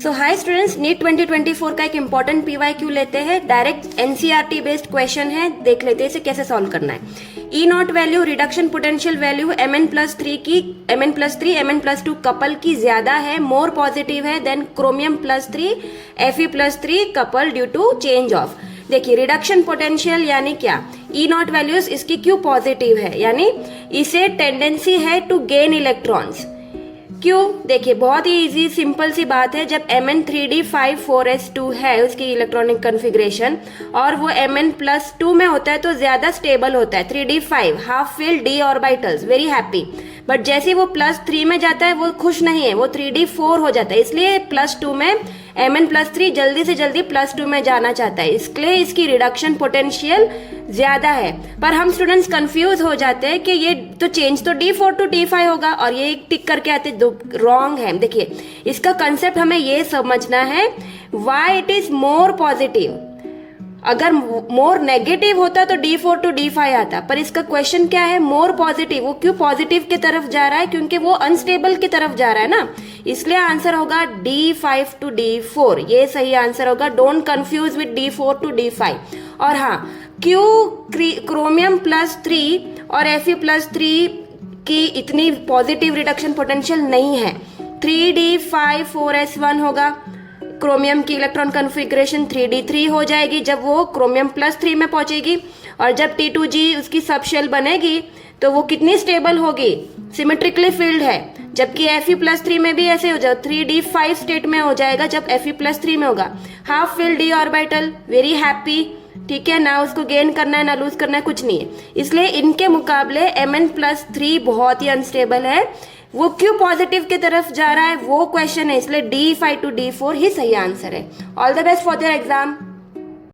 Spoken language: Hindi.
सो हाय स्टूडेंट्स, नीट 2024 का एक इंपॉर्टेंट पीवाईक्यू लेते हैं। डायरेक्ट एनसीईआरटी बेस्ड क्वेश्चन है, देख लेते हैं इसे कैसे सॉल्व करना है। E naught value reduction potential value Mn+3 की Mn+3 Mn+2 कपल की ज्यादा है, मोर पॉजिटिव है than chromium Fe+3 couple due to change of. देखिए रिडक्शन पोटेंशियल यानी क्या, ई नॉट वैल्यूज इसकी क्यों पॉजिटिव है, यानी इसे टेंडेंसी है टू गेन इलेक्ट्रॉन्स। क्यों? देखिए बहुत ही इजी सिंपल सी बात है। जब Mn3d5 4s2 है उसकी इलेक्ट्रॉनिक कन्फिग्रेशन और वो Mn+2 में होता है तो ज्यादा स्टेबल होता है। 3d5 half filled d orbitals, very happy. But जैसे वो +3 में जाता है वो खुश नहीं है, वो 3d4 हो जाता है। इसलिए +2 में Mn+3 जल्दी से जल्दी +2 में जाना चाहता है, इसलिए इसकी रिडक्शन पोटेंशियल ज्यादा है। पर हम स्टूडेंट्स कंफ्यूज हो जाते हैं कि ये तो चेंज तो d4 टू d5 होगा और ये टिक करके आते रॉन्ग है। देखिए इसका कंसेप्ट हमें ये समझना है, why it is more positive. अगर मोर नेगेटिव होता तो d4 टू d5 आता, पर इसका क्वेश्चन क्या है, मोर पॉजिटिव। वो क्यों पॉजिटिव की तरफ जा रहा है? क्योंकि वो अनस्टेबल की तरफ जा रहा है ना, इसलिए आंसर होगा d5 टू d4। ये सही आंसर होगा, don't confuse with d4 to d5। और हाँ, क्यों क्रोमियम+3 और Fe+3 की इतनी पॉजिटिव रिडक्शन पोटेंशियल नहीं है। 3d5 4s1 होगा, क्रोमियम की इलेक्ट्रॉन कन्फिग्रेशन 3d3 हो जाएगी जब वो क्रोमियम+3 में पहुंचेगी। और जब T2g उसकी सब शेल बनेगी तो वो कितनी स्टेबल होगी, सिमेट्रिकली फील्ड है। जबकि Fe+3 में भी ऐसे हो जाए, 3d5 स्टेट में हो जाएगा जब Fe+3 में होगा। Half field d orbital, very happy, ठीक है ना, उसको गेन करना है ना लूज करना है, कुछ नहीं है। इसलिए इनके मुकाबले Mn+3 बहुत ही अनस्टेबल है। वो क्यों पॉजिटिव की तरफ जा रहा है वो क्वेश्चन है, इसलिए d5 टू d4 ही सही आंसर है। All the best for your exam.